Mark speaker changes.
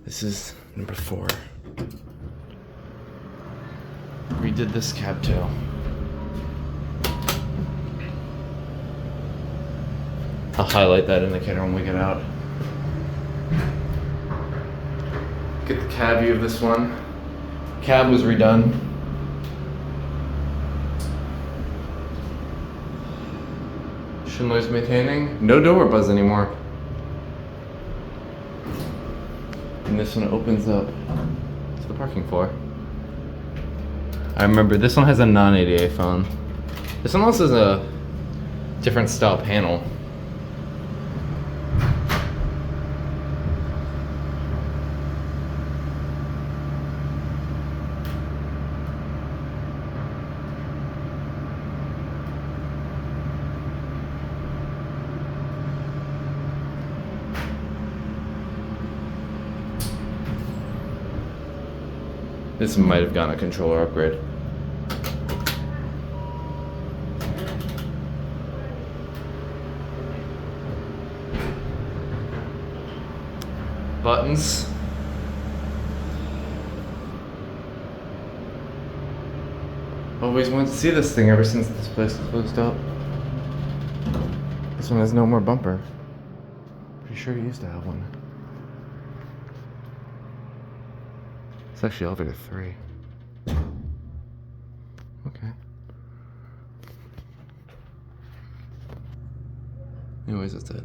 Speaker 1: This is number 4. Redid this cab too. I'll highlight that indicator when we get out. Get the cab view of this one. Cab was redone. Schindler's maintaining. No door buzz anymore. And this one opens up to the parking floor. I remember this one has a non-ADA phone. This one also has a different style panel. This might have gotten a controller upgrade. Buttons. Always wanted to see this thing ever since this place was closed up. This one has no more bumper. Pretty sure you used to have one. It's actually elevator 3. Okay. Anyways, that's it.